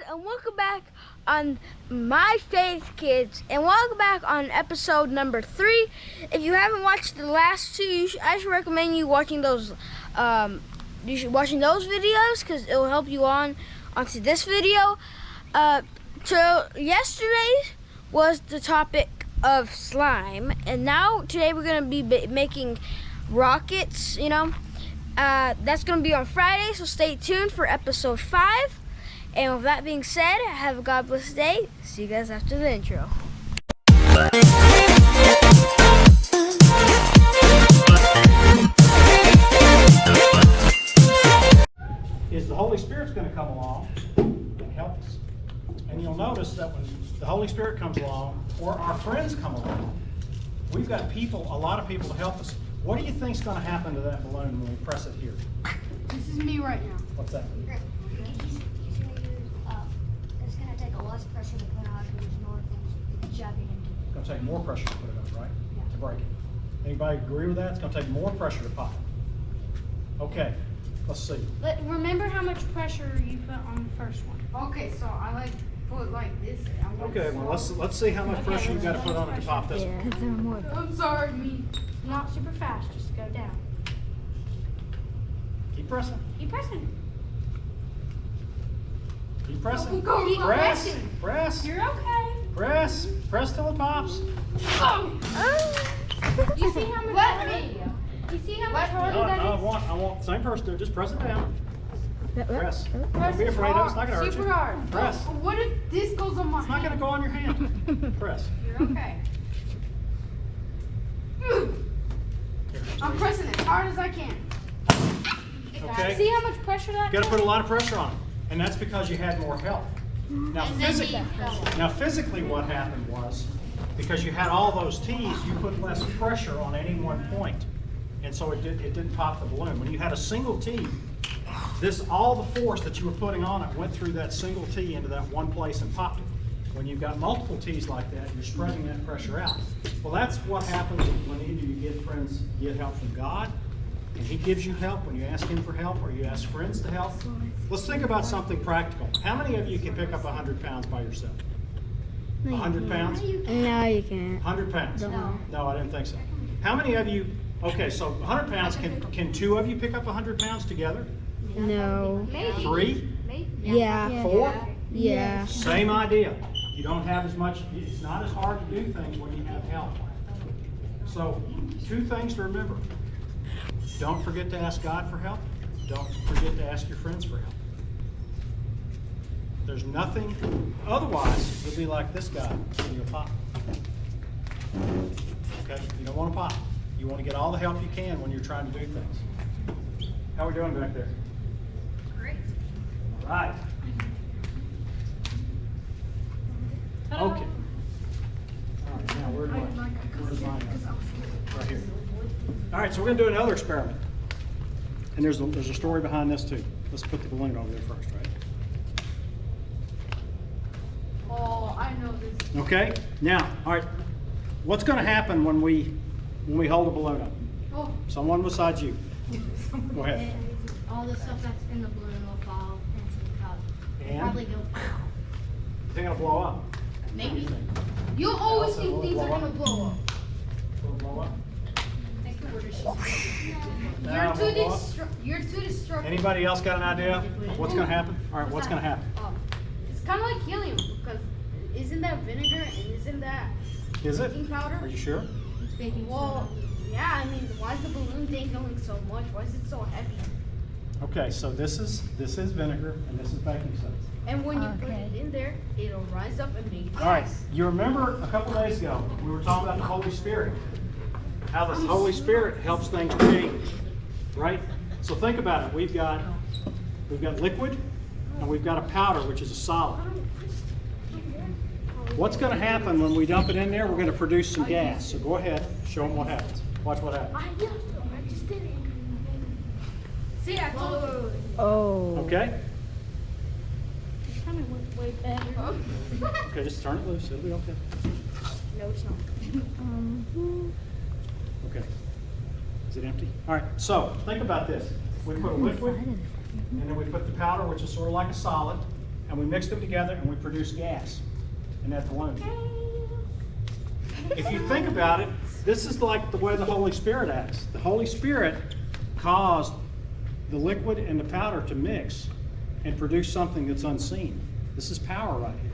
and welcome back on My Faith Kids, and welcome back on episode number 3. If you haven't watched the last two, I should recommend you watching those. Watching those videos because it will help you onto this video. So yesterday was the topic of slime, and now today we're gonna be making rockets. That's gonna be on Friday, so stay tuned for episode 5. And with that being said, have a God bless day. See you guys after the intro. Is the Holy Spirit's going to come along and help us. And you'll notice that when the Holy Spirit comes along, or our friends come along, we've got a lot of people to help us. What do you think's going to happen to that balloon when we press it here? This is me right now. What's that? It's going to take a less pressure to put on because there's more things jabbing into it. It's going to take more pressure to put it up, right? Yeah. To break it. Anybody agree with that? It's going to take more pressure to pop it. Okay, let's see. But remember how much pressure you put on the first one. Okay, so I put like this. Okay, well let's see how much pressure you got to put on it to pop this one. I'm sorry, me. Not super fast, just go down. Keep pressing. Keep pressing. Keep pressing. Keep Press. pressing. Press. You're okay. Press. Press till it pops. Oh. You see how much? You see how much harder that is? I want the same person to just press it down. Press. Don't Press be is afraid of it. It's hard, not going to hurt you. super hard. Press. What if this goes on my It's not going to go on your hand. Press. You're okay. I'm pressing as hard as I can. Okay. See how much pressure that You got to put a lot of pressure on it, and that's because you had more help. Now physically, what happened was because you had all those T's, you put less pressure on any one point, and so it didn't pop the balloon. When you had a single T, all the force that you were putting on it went through that single T into that one place and popped it. When you've got multiple T's like that, you're spreading that pressure out. Well, that's what happens when either you get help from God, and He gives you help when you ask Him for help, or you ask friends to help. Let's think about something practical. How many of you can pick up 100 pounds by yourself? 100 pounds? No, you can't. 100 pounds? No. No, I didn't think so. How many of you, okay, so 100 pounds, can 2 of you pick up 100 pounds together? No. 3? Yeah. 4? Yeah. Same idea. You don't have as much, it's not as hard to do things when you have help. So, 2 things to remember. Don't forget to ask God for help. Don't forget to ask your friends for help. There's nothing, otherwise you'll be like this guy, and you'll pop. Okay, you don't want to pop. You want to get all the help you can when you're trying to do things. How are we doing back there? Great. All right. Okay. All right, now where's mine? Right here. All right, so we're going to do another experiment. And there's a story behind this too. Let's put the balloon over there first, right? Oh, I know this. Okay. Now, all right. What's going to happen when we hold the balloon up? Oh. Someone beside you. Go ahead. All the stuff that's in the balloon will fall into the cup. And? Probably go. They're going to blow up. Maybe. You always think things are blow up. gonna blow up. Will it blow up? You're too destructive. Anybody else got an idea of what's going to happen? All right, what's going to happen? It's kind of like helium because isn't that vinegar and isn't that Is it? baking powder? Are you sure? Well, yeah. I mean, why is the balloon thing going so much? Why is it so heavy? Okay, so this is vinegar and this is baking soda. And when you put it in there, it'll rise up and make gas. All right, you remember a couple days ago we were talking about the Holy Spirit, how the Holy Spirit helps things change, right? So think about it. We've got liquid and we've got a powder, which is a solid. What's going to happen when we dump it in there? We're going to produce some gas. So go ahead, show them what happens. Watch what happens. I just did it. See, I told you. Oh. Okay? Kind of went way better. Okay, just turn it loose. It'll be okay. No, it's not. Okay. Is it empty? All right, so think about this. We put a liquid, and then we put the powder, which is sort of like a solid, and and we mix them together and we produce gas in that balloon. If you think about it, this is like the way the Holy Spirit acts. The Holy Spirit caused the liquid and the powder to mix and produce something that's unseen. This is power right here.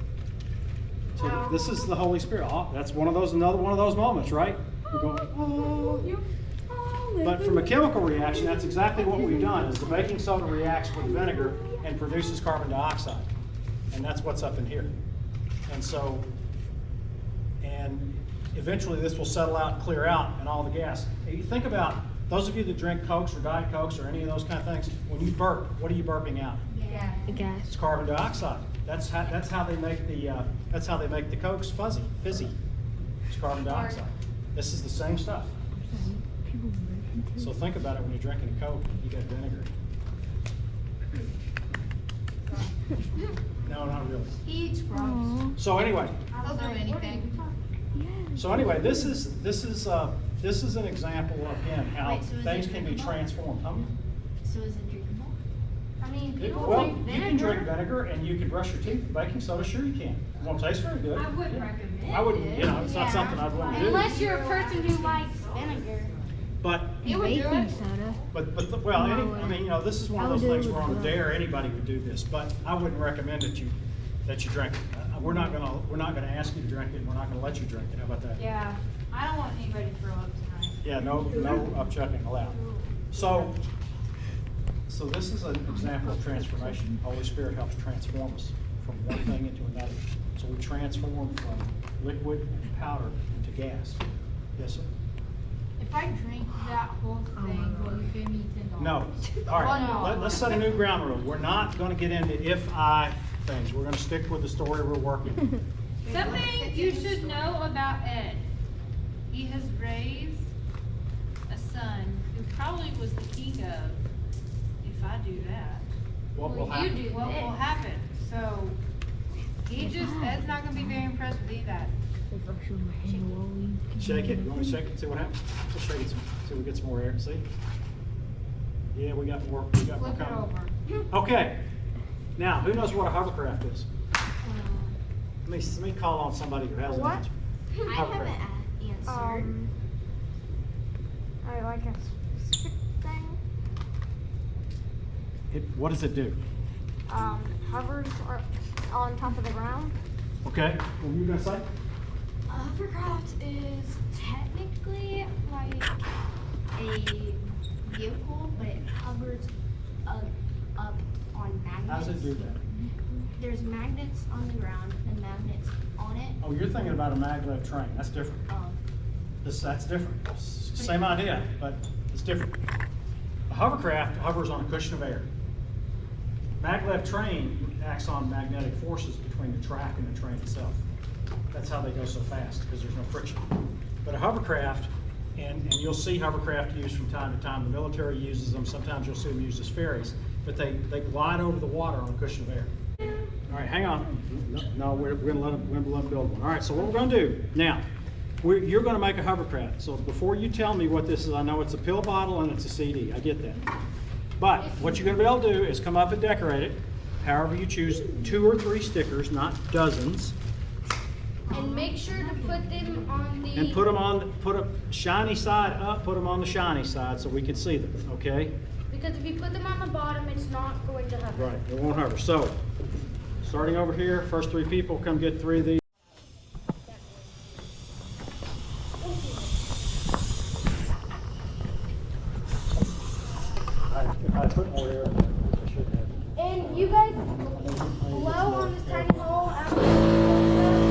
So this is the Holy Spirit. Oh, that's another one of those moments, right? We're going, oh. But from a chemical reaction, that's exactly what we've done, is the baking soda reacts with vinegar and produces carbon dioxide. And that's what's up in here. And so, and eventually this will settle out and clear out and all the gas. If you think about, those of you that drink Cokes or Diet Cokes or any of those kind of things, when you burp, what are you burping out? Yeah. It's carbon dioxide. That's how they make the Cokes fizzy. It's carbon dioxide. This is the same stuff. So think about it when you're drinking a Coke, you got vinegar. No, not really. He eats grubs. So anyway, I'll throw anything. so anyway, this is an example of, again, how Wait, so is things it can be drinkable? transformed. So is it drinkable? I mean, people Well, drink you vinegar. can drink vinegar and you can brush your teeth with baking soda. Sure you can. It won't taste very good. I wouldn't recommend I wouldn't, it. you know, it's not Yeah. something I'd want to do. Unless you're a person who likes vinegar. But, You would do it. soda. well, I mean, you know, this is one of those things where on a dare anybody would do this, but I wouldn't recommend that you drink it. We're not gonna ask you to drink it, and we're not gonna let you drink it. How about that? Yeah. I don't want anybody to throw up tonight. Yeah, no upchucking allowed. So this is an example of transformation. Holy Spirit helps transform us from one thing into another. So we transform from liquid and powder into gas. Yes, sir? If I drink that whole thing, will you pay me $10? No. All right, let's set a new ground rule. We're not gonna get into if-I things. We're gonna stick with the story we're working. Something you should know about Ed. He has raised a son who probably was the king of, if I do that, What will You happen? do what will this. happen? So, Ed's not gonna be very impressed with that. Shake it. You want me to shake it? See what happens? Just shake it. See if we get some more air. See? Yeah, we got more. We got more Flip it coming. over. Okay. Now, who knows what a hovercraft is? Let me call on somebody who has an What? answer. I have an answer. I like a stick thing. What does it do? Hovers on top of the ground. Okay. What were you gonna say? A hovercraft is technically like a vehicle, but it hovers up on magnets. How does it do that? There's magnets on the ground and magnets on it. Oh, you're thinking about a maglev train. That's different. That's different. Same idea, but it's different. A hovercraft hovers on a cushion of air. Maglev train acts on magnetic forces between the track and the train itself. That's how they go so fast, because there's no friction. But a hovercraft, and you'll see hovercraft used from time to time. The military uses them. Sometimes you'll see them used as ferries. But they glide over the water on a cushion of air. All right, hang on. No, we're gonna let them build one. All right, so what we're gonna do now, you're gonna make a hovercraft. So before you tell me what this is, I know it's a pill bottle and it's a CD. I get that. But what you're gonna be able to do is come up and decorate it, however you choose, 2 or 3 stickers, not dozens, And make sure to put them on the. and put a shiny side up, put them on the shiny side so we can see them, okay? Because if you put them on the bottom, it's not going to hover. Right, it won't hover. So, starting over here, first 3 people come get 3 of these. If I put more air in there, I should have. And you guys blow on this tiny hole out.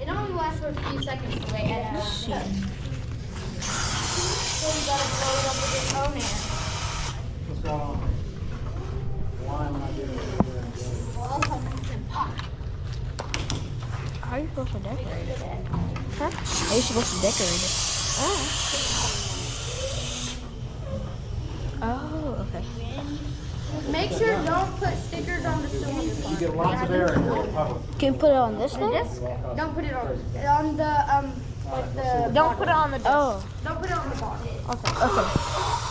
It only lasts for a few seconds the way Ed has it. So you gotta blow it up with your own air. What's going on? Why am I doing it? How are you supposed to decorate it? Huh? How are you supposed to decorate it? Oh, okay. Make sure don't put stickers on the cylinder. You get lots of air in here. Can you put it on this thing? Don't put it on the Don't put it on the desk. Oh. Don't put it on the bottom. Okay.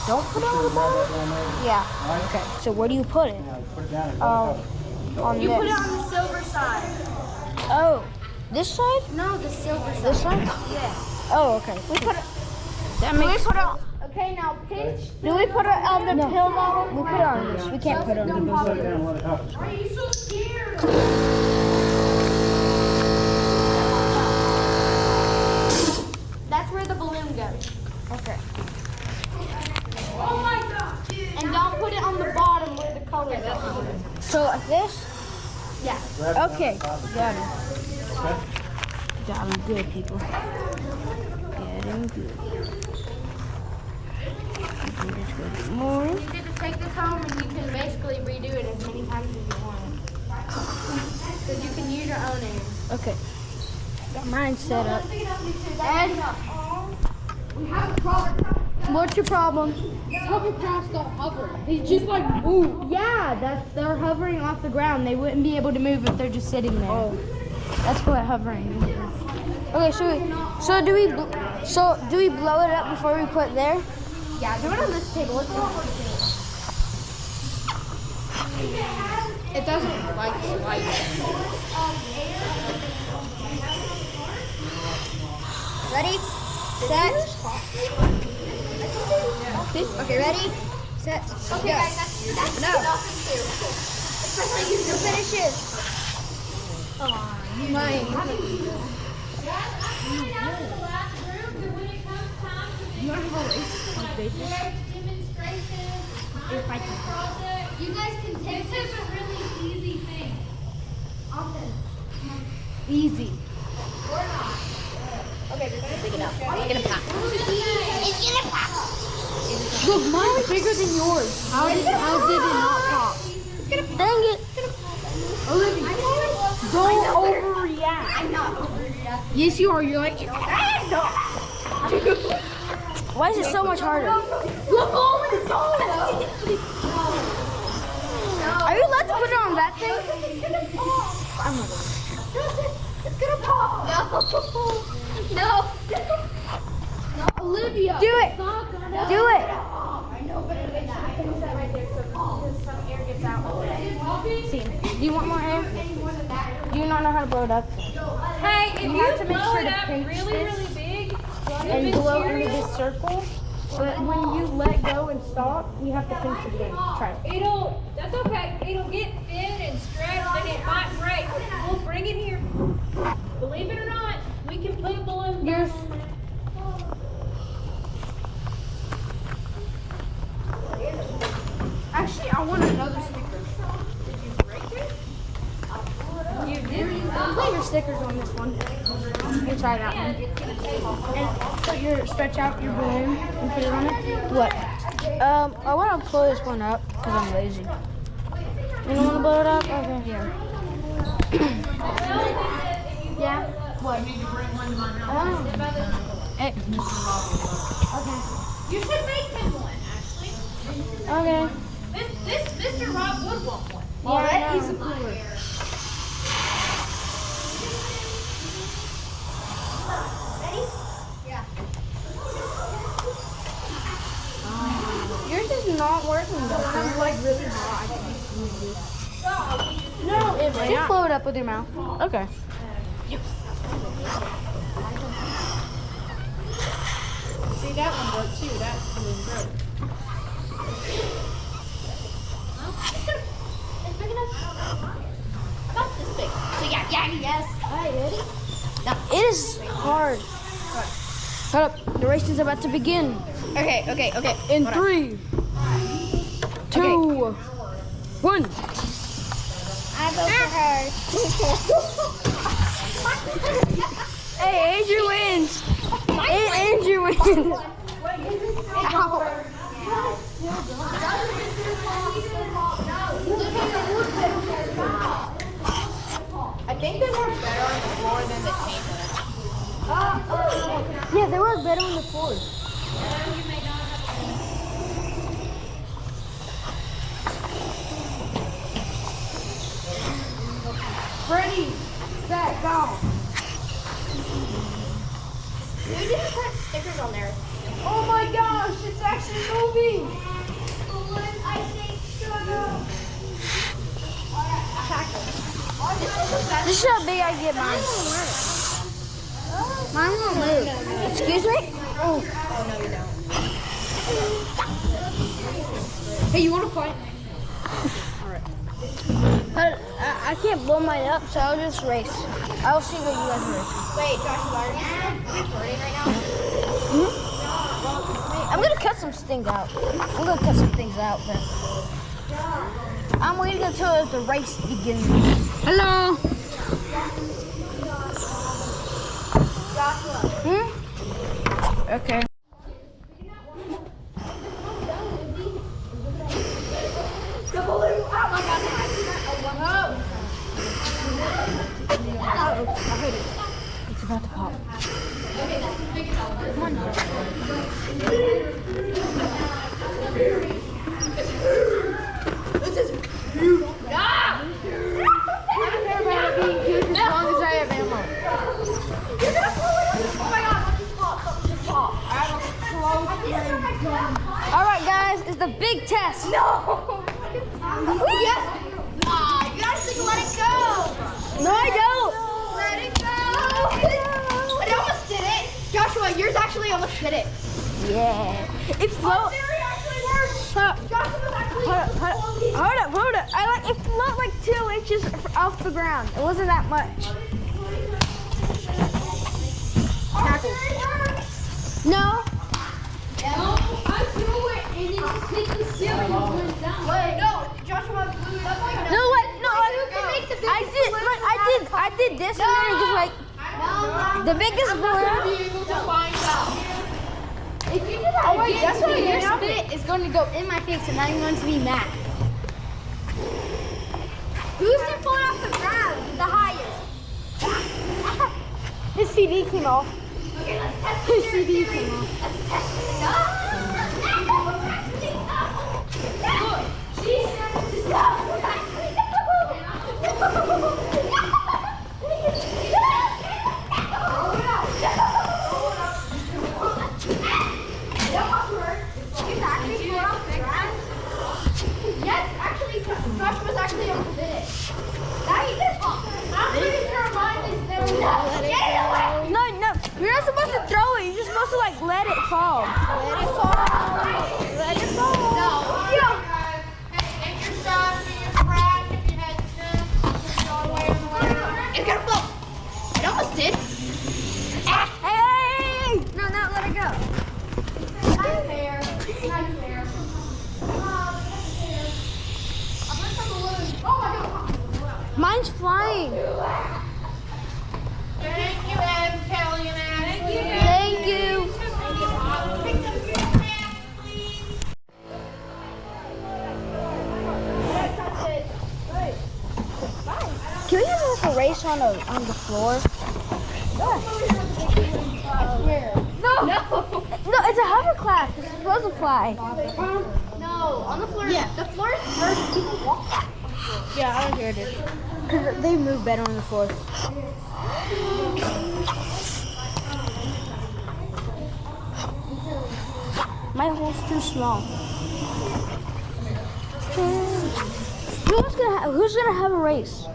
Don't put it on the bottom? Yeah. Okay. So where do you put it? Put it down and On You this. put it on the silver side. Oh. This side? No, the silver side. This side? Yes. Oh, okay. We put it. That Do we makes put it? Okay, now pinch. Do we put it on the No. pill bottle? We put it on this. We can't put it on the Put it down and let it hover. Are you so scared? That's where the balloon goes. Okay. Oh my god! And don't put it on the bottom where the colors are. So like this? Yeah. Okay. Got him. Okay. Got him good, people. Get him good. Just go get more. You get to take this home and you can basically redo it as many times as you want. Because you can use your own air. Okay. Got mine set up. And we have a problem. What's your problem? Hovercrafts don't hover. They just like move. Yeah, they're hovering off the ground. They wouldn't be able to move if they're just sitting there. Oh. That's what hovering is. Okay, so do we blow it up before we put it there? Yeah, do it on this table. Let's go. It doesn't like slide. Ready? Set. Okay, ready? Set. Okay, Go. guys, that's No. Especially you Who finishes? mine. You want to have a race with bases? You guys can take this. This is a really easy thing. Easy. Okay, this is big enough. It's gonna pop. It's gonna pop. Look, mine's bigger than yours. How did it not pop? Dang it. Olivia, don't overreact. I'm not overreacting. Yes, you are. You're like, Why is it so much harder? look, oh, it's on. Are you allowed to put it on that thing? It's gonna pop. No. Olivia. Do it. It's not gonna Do it. I know, but it makes you put that right there so some air gets out. See, do you want more air? Do you not know how to blow it up? Hey, if You you, have to make blow sure it to up pinch really, this really big, And blow into this circle. But when you let go and stop, you have to pinch it again. Try it. that's okay. It'll get thin and stretched and it might break. We'll bring it here. Believe it or not, we can put a balloon Yours. Actually, I want another sticker. You did. Put your stickers on this one. You try that one. And stretch out your balloon and put it on it. What? I want to blow this one up because I'm lazy. You don't want to blow it up? Okay, here. Yeah. What? You need to bring one to my house. Oh. Hey. You should make him one, actually. Okay. This Mr. Rob would want one. Yeah, I know. Yours is not working though. It's like really hot. No, just blow it up with your mouth. Okay. See, that one broke too. That balloon broke. It's big enough. About this big. So yeah, yes. Alright, ready? It is hard. Shut up. The race is about to begin. Okay. In 3, 2, 1. I vote for her. Hey, Andrew wins. Andrew wins. I think they work better on the floor than the table. Yeah, they work better on the floor. Ready, set, go. me. This is how big I get mine. Mine won't move. Excuse me? Oh no, you don't. Hey, you want to fight? But I can't blow mine up, so I'll just race. I'll see what you guys race. Wait, Joshua, are you recording right now? I'm gonna cut some things out. I'm gonna cut some things out then. I'm waiting until the race begins. Hello. Okay. It's about to pop. Come on. As long as I have ammo. All right, guys, it's the big test. No. Yes. You guys let it go. No, I don't. Let it go. It almost did it. Joshua, yours actually almost did it. Yeah. It float. Hold up. It float like 2 inches off the ground. It wasn't that much. No. I threw it and it just hit the ceiling and went down. Wait, no, Joshua blew it up like that. No, what? No, I did this and then it just like the biggest balloon. If you just have guess what your spit is going to go in my face and I'm going to be mad. Who's the fall off the ground the highest? His CD came off. Okay, let's test his CD came off. Yes, actually, Josh was actually able to do it. Now he did fall. I'm pretty sure mine is there. Get it away! No, you're not supposed to throw it. You're just supposed to like let it fall. Let it fall. Let it fall. No. It's gonna fall. It almost did. Hey! No, let it go. Not fair. Not fair. Oh my god. Mine's flying. Thank you, Ed, Kelly, and Ashley. Thank you. Can we have like a race on the floor? No. No, it's a hovercraft. It's supposed to fly. No, on the floor. Yeah. The floor is first. People walk. Yeah, I don't hear it. Because they move better on the floor. My hole's too small. Who's gonna have a race?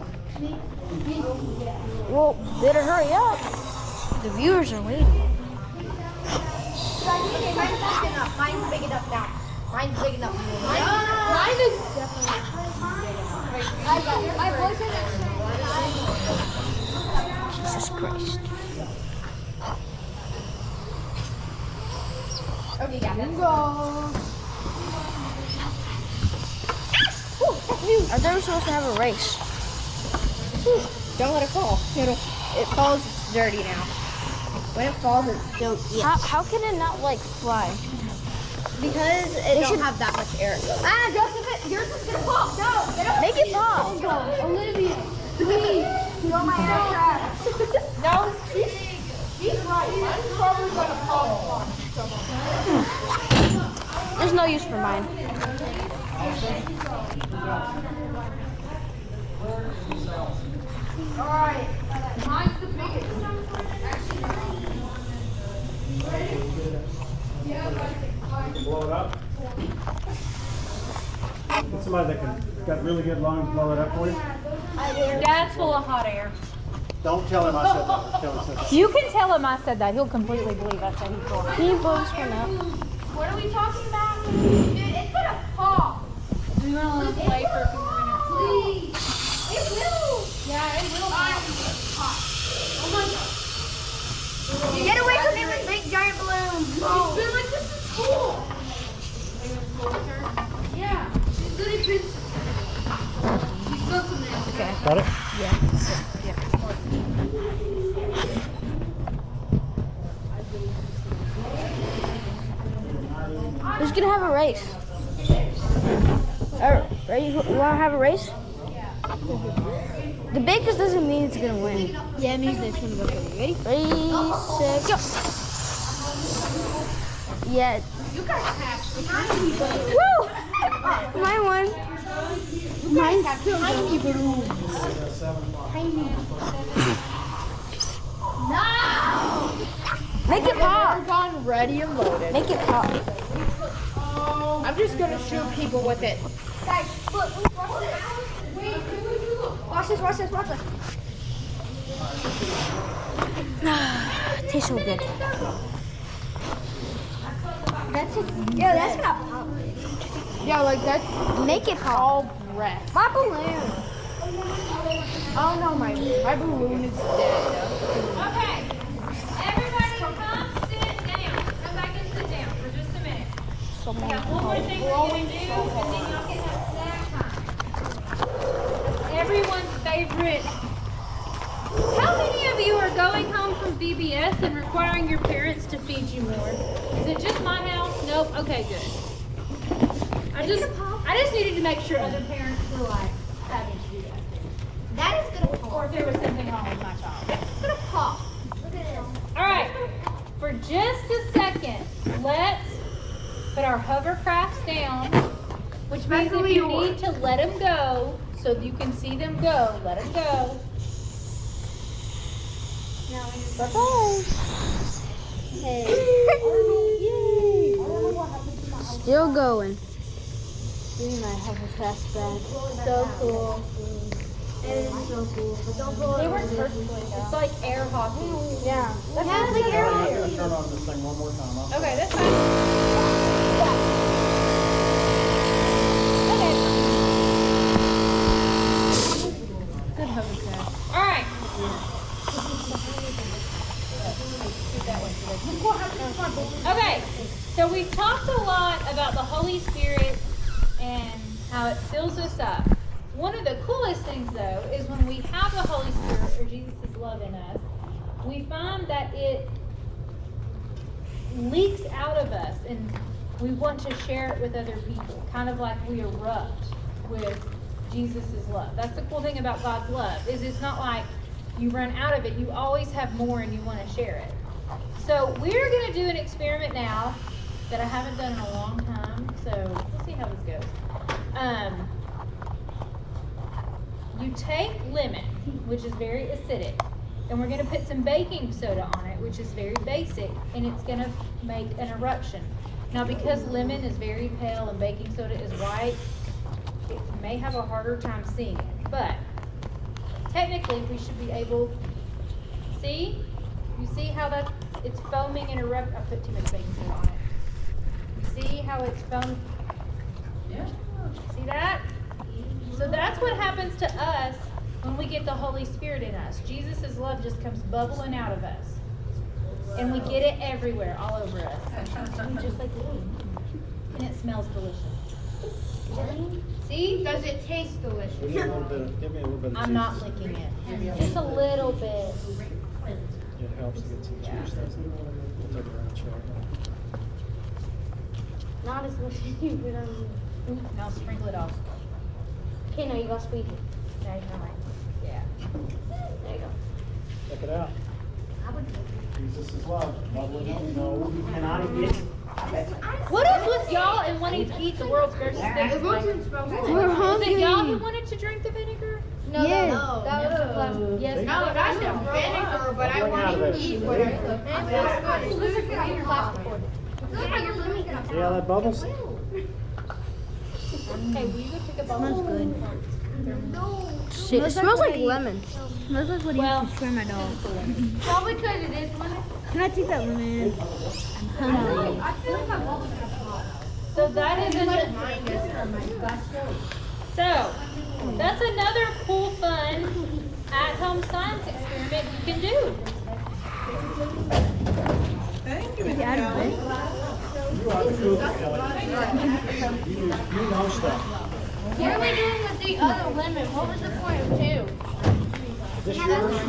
Well, better hurry up. The viewers are waiting. Okay, mine's big enough. Mine's big enough now. Mine's big enough. Mine is definitely my voice is Jesus Christ. okay, yeah. Go. I thought we were supposed to have a race. Don't let it fall. It falls, it's dirty now. When it falls, it's still, yeah. How can it not like fly? Because it don't have that much air. Joseph, yours is gonna fall. No, get up. Make it fall. Olivia, please. You want my aircraft? No, she's right. Mine's probably gonna fall. There's no use for mine. Alright, mine's the biggest. Actually, ready? Yeah, you can blow it up. Get somebody that got really good lungs, blow it up for you. Dad's full of hot air. Don't tell him I said that. Tell him I said that. You can tell him I said that. He'll completely believe I said he's full. Can you blow this one up? What are we talking about? Dude, it's gonna pop. Do you want to let him play for a few more minutes? Please. It will. Yeah, it will pop. Oh my god. Get away from me with big giant balloons. She's been like this is cool. Yeah. She's good at business. She's good for this. Okay. Got it? Who's gonna have a race? Ready? You wanna have a race? The biggest doesn't mean it's gonna win. Yeah, it means it's gonna go for you. Ready? Ready, set, go. Yeah. You guys have tiny balloons. Woo! Mine won. Mine's still tiny balloons. Tiny. No! Make it pop. Gone ready and loaded. Make it pop. I'm just gonna shoot people with it. Guys, look, watch this. Watch this, watch this, watch this. Tastes so good. That's it. Yeah, that's gonna pop. Yeah, like that's Make it pop. all breath. My balloon. Oh no, my balloon is dead. Okay. Everybody come sit down. Come back and sit down for just a minute. We got one more thing we're going to do, and then y'all can have snack time. Everyone's favorite. How many of you are going home from VBS and requiring your parents to feed you more? Is it just my house? Nope. Okay, good. I just needed to make sure other parents were like having to do that. That is gonna pop. Or if there was something wrong with my child. It's gonna pop. Look at this. All right, for just a second, let's put our hovercrafts down, which means if you need to let them go, so you can see them go, let them go. Bye-bye. Hey. Still going. Give me my hovercraft back. So cool. It is so cool. But don't blow They it work over. perfectly. It's like air hockey. Yeah. That sounds like air I'm hockey. gonna turn on this thing one more time. Okay, that's fine. Okay. Good hovercraft. All right. Okay, so we've talked a lot about the Holy Spirit and how it fills us up. One of the coolest things, though, is when we have the Holy Spirit, or Jesus' love in us, we find that it leaks out of us and we want to share it with other people, kind of like we erupt with Jesus' love. That's the cool thing about God's love, is it's not like you run out of it. You always have more and you want to share it. So we're going to do an experiment now that I haven't done in a long time, so we'll see how this goes. You take lemon, which is very acidic, and we're going to put some baking soda on it, which is very basic, and it's going to make an eruption. Now, because lemon is very pale and baking soda is white, it may have a harder time seeing it, but technically we should be able, see? You see how it's foaming and erupting? I put too much baking soda on it. You see how it's foaming? Yeah. See that? So that's what happens to us when we get the Holy Spirit in us. Jesus' love just comes bubbling out of us. And we get it everywhere, all over us. Just like and it smells delicious. See? Does it taste delicious? Give me a little bit of I'm not licking it. Just a little bit. It helps to get some juice. We'll take it around, check. Not as much as you would on. Now sprinkle it off. Okay, now you gotta squeeze it. There you go. Yeah. There you go. Check it out. Jesus is love. Bubbling up. No, you cannot eat it. What is with y'all and wanting to eat the world's grossest things? It looks and smells good. We're Was it y'all who hungry. wanted to drink the vinegar? No, yes. That was the plastic. Yes. No, that's the vinegar, but I want to eat what I look. Look how your lemon gonna See how that bubbles? Hey, will you go pick up all Smells good. Shit, it smells like lemon. Smells like what Well, I used to spray my dog. Probably because it is lemon. Can I take that lemon? I'm hungry. I feel like my bubbles are hot. so that is another. So that's another cool, fun at-home science experiment you can do. You are the cool Kelly. You know stuff. What are we doing with the other lemon? What was the point of 2? This yours?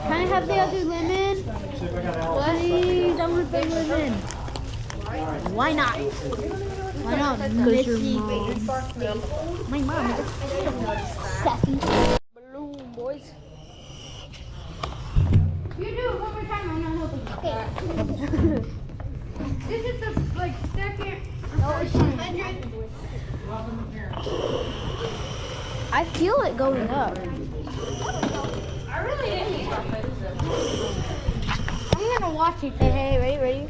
Can I have the other lemon? See if I got Alice. Please, I want the lemon. Why not? Why not? Because your mom. My mom is sassy. Balloon, boys. You do it one more time, I'm not helping you. Okay. This is the second. I feel it going up. I really didn't. I'm gonna watch it. Hey, ready?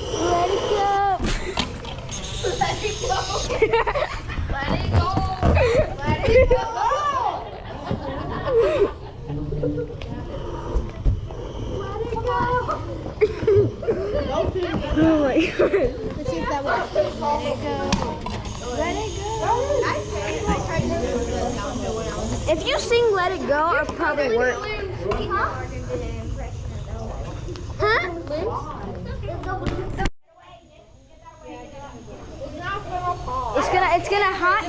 Let it go. Let it go. Let it go. Let it go. Oh my god. Let's see if that works. Let it go. Let it go. If you sing Let It Go, it'll probably work. Huh? It's gonna haunt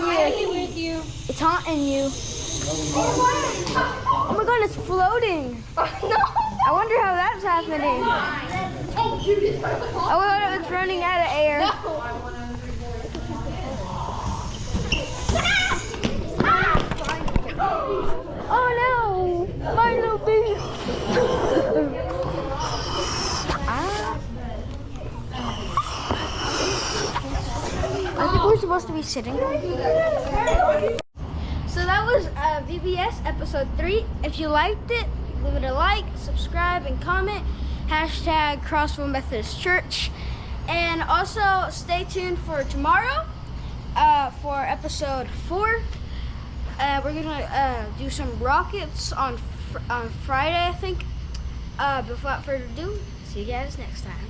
you. It's haunting you. Oh my god, it's floating. I wonder how that's happening. Oh my god, it's running out of air. Oh no, my little baby. I think we're supposed to be sitting. So that was VBS episode 3. If you liked it, leave it a like, subscribe, and comment. Hashtag Crossville Methodist Church. And also stay tuned for tomorrow for episode 4. We're gonna do some rockets on Friday, I think. Without further ado, see you guys next time.